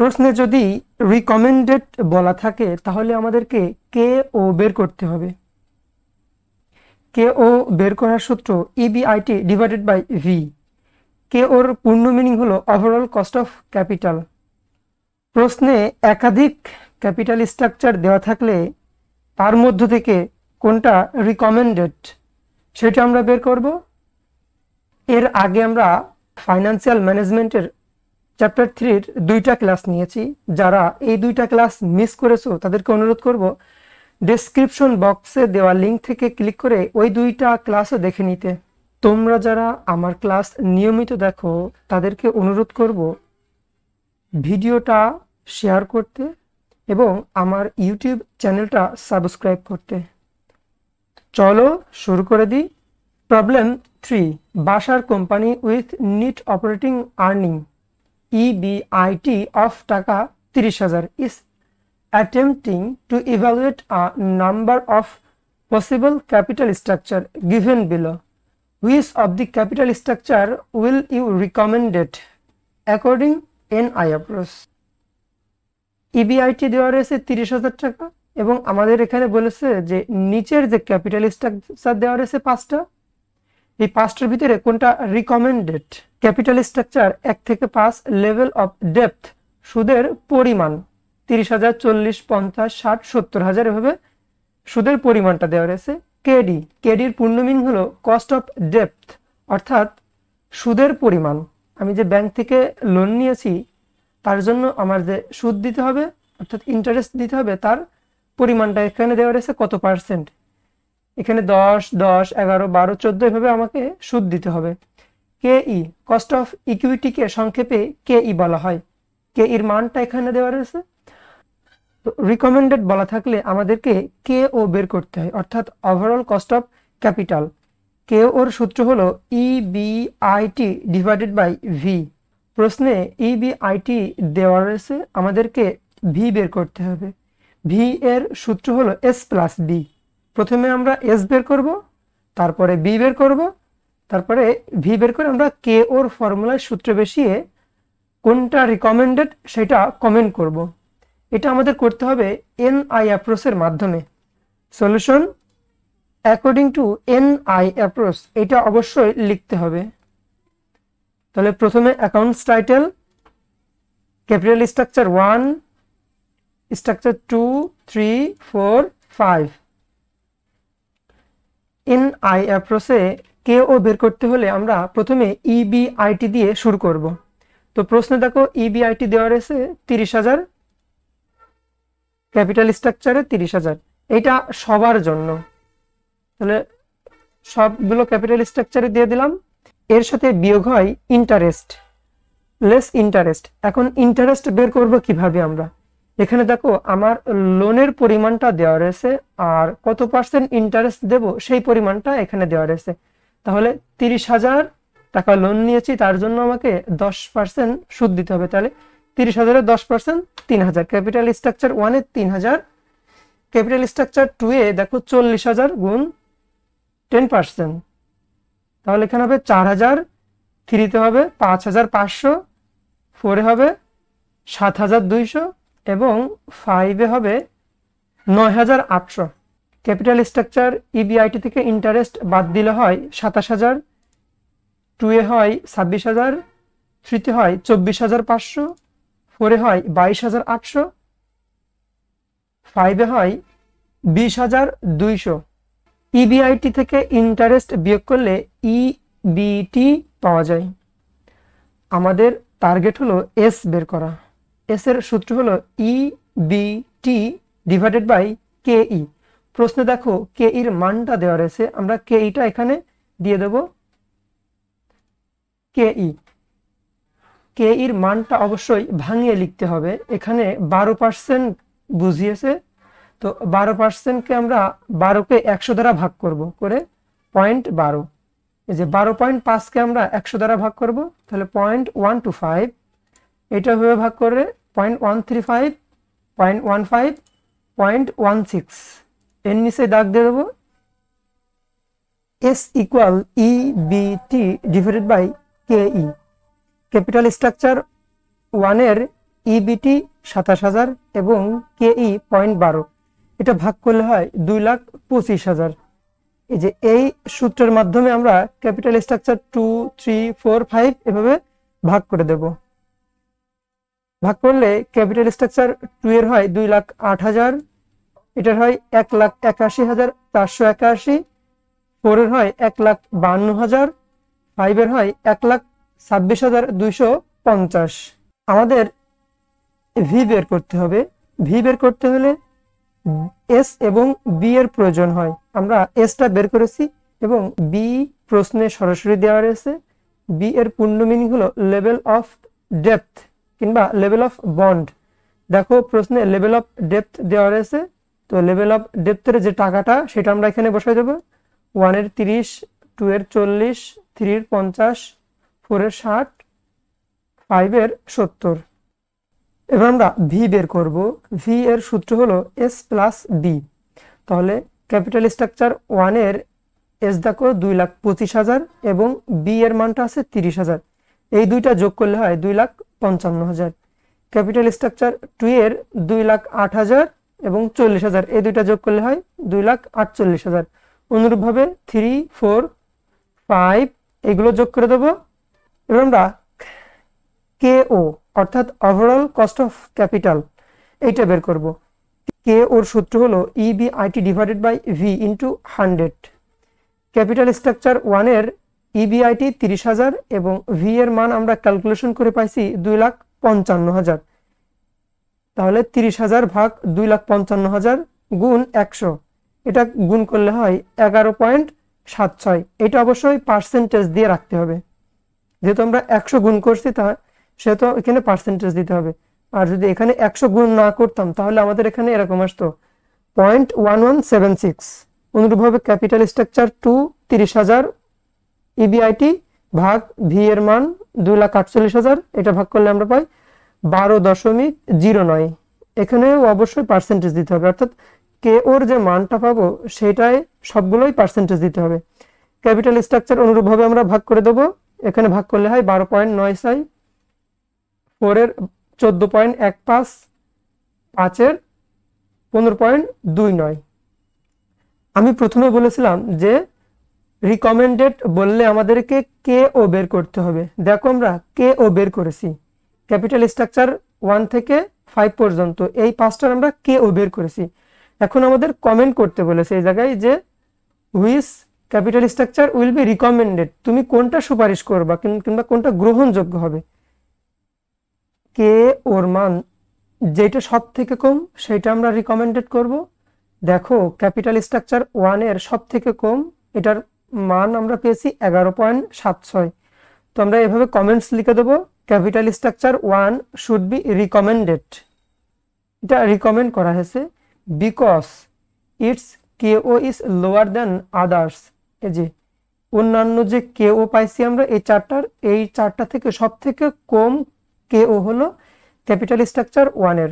প্রশ্নে যদি রিকমেন্ডেড বলা থাকে তাহলে আমাদেরকে কে ও বের করতে হবে। কে ও বের করার সূত্র ইবিআইটি ডিভাইডেড বাই ভি। কে ওর পূর্ণ মিনিং হলো ওভারঅল কস্ট অফ ক্যাপিটাল। প্রশ্নে একাধিক ক্যাপিটাল স্ট্রাকচার দেওয়া থাকলে তার মধ্য থেকে কোনটা রিকমেন্ডেড সেটা আমরা বের করব। এর আগে আমরা ফাইন্যান্সিয়াল ম্যানেজমেন্টের চ্যাপ্টার 3-র 2টা ক্লাস নিয়েছি। যারা এই 2টা ক্লাস মিস করেছো তাদেরকে অনুরোধ করব ডেসক্রিপশন বক্সে দেওয়া লিঙ্ক থেকে ক্লিক করে ওই 2টা ক্লাসও দেখে নিতে। তোমরা যারা আমার ক্লাস নিয়মিত দেখো তাদেরকে অনুরোধ করব ভিডিওটা শেয়ার করতে এবং আমার ইউটিউব চ্যানেলটা সাবস্ক্রাইব করতে। চলো শুরু করে দিই। প্রবলেম 3, বাসার company with net operating earning EBIT of টাকা 30,000 is attempting to evaluate a number of possible capital structure given below. Which of the capital structure will you recommend it according NI approach? EBIT দেওয়া রয়েছে 30,000 টাকা এবং আমাদের এখানে বলেছে যে নিচের যে ক্যাপিটাল স্ট্রাকচার দেওয়া রয়েছে 5টা, এই 5টার ভিতরে কোনটা রিকমেন্ডেড। ক্যাপিটাল স্ট্রাকচার 1 থেকে 5, লেভেল অফ ডেপথ, সুদের পরিমাণ 30,000, 40, 50, 60, 70,000 এভাবে সুদের পরিমাণটা দেওয়া রয়েছে। কেডি, কেডির পূর্ণ মিনিং হলো কস্ট অফ ডেপথ, অর্থাৎ সুদের পরিমাণ। আমি যে ব্যাংক থেকে লোন নিয়েছি তার জন্য আমার যে সুদ দিতে হবে অর্থাৎ ইন্টারেস্ট দিতে হবে তার পরিমাণটা এখানে দেওয়া রয়েছে কত পার্সেন্ট। এখানে 10, 10, 11, 12, 14 এভাবে আমাকে সুদ দিতে হবে। কেই, কস্ট অফ ইকুইটিকে সংক্ষেপে কেই বলা হয়। কেইর মানটা এখানে দেওয়া রয়েছে। তো রিকমেন্ডেড বলা থাকলে আমাদেরকে কে ও বের করতে হয়, অর্থাৎ ওভারঅল কস্ট অফ ক্যাপিটাল। কে ওর সূত্র হলো ইবিআইটি ডিভাইডেড বাই ভি। প্রশ্নে ইবিআইটি দেওয়া রয়েছে, আমাদেরকে ভি বের করতে হবে। ভি এর সূত্র হলো এস প্লাস বি। প্রথমে আমরা এস বের করব, তারপরে বি বের করব, তারপরে ভি বের করে আমরা কে ওর ফর্মুলায় সূত্র বসিয়ে কোনটা রিকমেন্ডেড সেটা কমেন্ট করব। এটা আমাদের করতে হবে এনআই অ্যাপ্রোচের মাধ্যমে। Solution according to NI approach, এটা অবশ্যই লিখতে হবে। তাহলে প্রথমে accounts title, capital structure 1, structure 2, 3, 4, 5। NI অ্যাপ্রোচে কে ও বের করতে হলে আমরা প্রথমে ইবিআইটি দিয়ে শুরু করব। তো প্রশ্নে দেখো ইবিআইটি দেওয়া রয়েছে 30,000, ক্যাপিটাল স্ট্রাকচারে 30,000, এটা সবার জন্য। তাহলে সবগুলো ক্যাপিটাল স্ট্রাকচারে দিয়ে দিলাম। এর সাথে বিয়োগ হয় ইন্টারেস্ট, লেস ইন্টারেস্ট। এখন ইন্টারেস্ট বের করব কিভাবে আমরা? এখানে দেখো আমার লোনের পরিমাণটা দেওয়া রয়েছে আর কত পার্সেন্ট ইন্টারেস্ট দেব সেই পরিমাণটা এখানে দেওয়া রয়েছে। তাহলে 30,000 টাকা লোন নিয়েছি, তার জন্য আমাকে 10% সুদ দিতে হবে। তাহলে 30,000-এর 10% 3,000। ক্যাপিটাল স্ট্রাকচার 1-এ 3,000, ক্যাপিটাল স্ট্রাকচার 2-এ দেখো 40,000 গুণ 10%, তাহলে এখানে হবে 4,000, 3-তে হবে 5,500, 4-এ হবে 7,200 এবং 5-এ হবে 9,800। ক্যাপিটাল স্ট্রাকচার ইবিআইটি থেকে ইন্টারেস্ট বাদ দিলে হয় 27,000, 2-এ হয় 26,000, 3-তে হয় 24,500, 4-এ হয় 22,800, 5-এ হয় 20,200। ইবিআইটি থেকে ইন্টারেস্ট বিয়োগ করলে ইবিটি পাওয়া যায়। আমাদের টার্গেট হলো এস বের করা। এস এর সূত্র হলো ইবিটি ডিভাইডেড বাই কেই। প্রশ্নে দেখো কেইর মানটা দেওয়া রয়েছে, আমরা কেইটা এখানে দিয়ে দেব। কেইর মানটা অবশ্যই ভাঙিয়ে লিখতে হবে। এখানে 12% বুঝিয়েছে, তো 12%কে আমরা 12কে 100 দ্বারা ভাগ করব, করে 0.12। এই যে 12.5কে আমরা 100 দ্বারা ভাগ করব, তাহলে 0.125। এটা ভাবে ভাগ করে 0.135, 0.15, 0.16। এর নিচে দাগ দিয়ে দেবো। S equal EBT divided by KE. Capital structure 1-এর ইবিটি 27,000 এবং কেই 0.12, এটা ভাগ করলে হয় 2,25,000। এই যে এই সূত্রের মাধ্যমে আমরা ক্যাপিটাল স্ট্রাকচার 2, 3, 4, 5 এভাবে ভাগ করে দেব। ভাগ করলে ক্যাপিটাল স্ট্রাকচার 2 এর হয় 2,08,000, এটার হয় 1,81,481, 4 এর হয় 1,52,000, 5 এর হয় 1,26,250। আমাদের ভি বের করতে হবে। ভি বের করতে হলে এস এবং বি এর প্রয়োজন হয়। আমরা এসটা বের করেছি এবং বি প্রশ্নে সরাসরি দেওয়া রয়েছে। বি এর পূর্ণ মিনিং হলো লেভেল অফ ডেপথ কিংবা লেভেল অফ বন্ড। দেখো প্রশ্নে লেভেল অফ ডেপথ দেওয়া রয়েছে, তো লেভেল অফ ডেপথের যে টাকাটা সেটা আমরা এখানে বসাই দেবো। 1 এর 30, 2 এর 40, 3 এর 50, 4 এর 60, 5 এর 70। এবার আমরা ভি বের করব। ভি এর সূত্র হলো এস প্লাস বি। তাহলে ক্যাপিটাল স্ট্রাকচার 1 এর এস দেখো 2,25,000 এবং বি এর মানটা আছে 30,000, এই দুইটা যোগ করলে হয় 2,55,000। ক্যাপিটাল স্ট্রাকচার 2 এর 2,08,000 এবং 40,000, এই দুইটা যোগ করলে হয় 2,48,000। অনুরূপভাবে 3, 4, 5 এগুলো যোগ করে দেবো। এবার আমরা কেও অর্থাৎ ওভারঅল কস্ট অফ ক্যাপিটাল এইটা বের করব। কে ওর সূত্র হলো EBIT divided by V into 100। Capital structure 1 এর ইবিআইটি 30,000 এবং ভি এর মান আমরা ক্যালকুলেশন করে পাইছি 2,55,000। তাহলে 30,000 ভাগ 2,55,000 গুণ 100, এটা গুণ করলে হয় 11.76। এটা অবশ্যই পার্সেন্টেজ দিয়ে রাখতে হবে, যেহেতু আমরা 100 গুণ করছি সেহেতু এখানে পার্সেন্টেজ দিতে হবে। আর যদি এখানে 100 গুণ না করতাম তাহলে আমাদের এখানে এরকম আসতো 0.1176। অনুরূপভাবে ক্যাপিটাল স্ট্রাকচার 2 30,000 ইবিআইটি ভাগ ভি এর মান 2,48,000, এটা ভাগ করলে আমরা পাই 12.09। এখানেও অবশ্যই পার্সেন্টেজ দিতে হবে, অর্থাৎ কে ওর যে মানটা পাবো সেটাই সবগুলোই পার্সেন্টেজ দিতে হবে। ক্যাপিটাল স্ট্রাকচার অনুরূপভাবে আমরা ভাগ করে দেবো। এখানে ভাগ করলে হয় 12.96, 4 এর 14.15, 5 এর 15.29। আমি প্রথমে বলেছিলাম যে রিকমেন্ডেড বললে আমাদেরকে কে ও বের করতে হবে। দেখো আমরা কে ও বের করেছি। ক্যাপিটাল স্ট্রাকচার 1 থেকে 5 পর্যন্ত এই পাঁচটার আমরা কে ও বের করেছি। এখন আমাদের কমেন্ট করতে বলেছে এই জায়গায় যে which capital structure will be recommended, তুমি কোনটা সুপারিশ করবা কিংবা কোনটা গ্রহণযোগ্য হবে। কে ওর মান যেটা সব থেকে কম সেটা আমরা রিকমেন্ডেড করব। দেখো ক্যাপিটাল স্ট্রাকচার 1 এর সব থেকে কম, এটার মান আমরা পেয়েছি 11.76। তো আমরা এভাবে কমেন্টস লিখে দেবো, capital structure 1 should be recommended. এটা রিকমেন্ড করা হয়েছে বিকজ ইটস কেও ইজ লোয়ার দেন আদার্স। এই যে অন্যান্য যে কেও পাইছি আমরা এই চারটা থেকে সব থেকে কম কেও হলো ক্যাপিটাল স্ট্রাকচার 1 এর।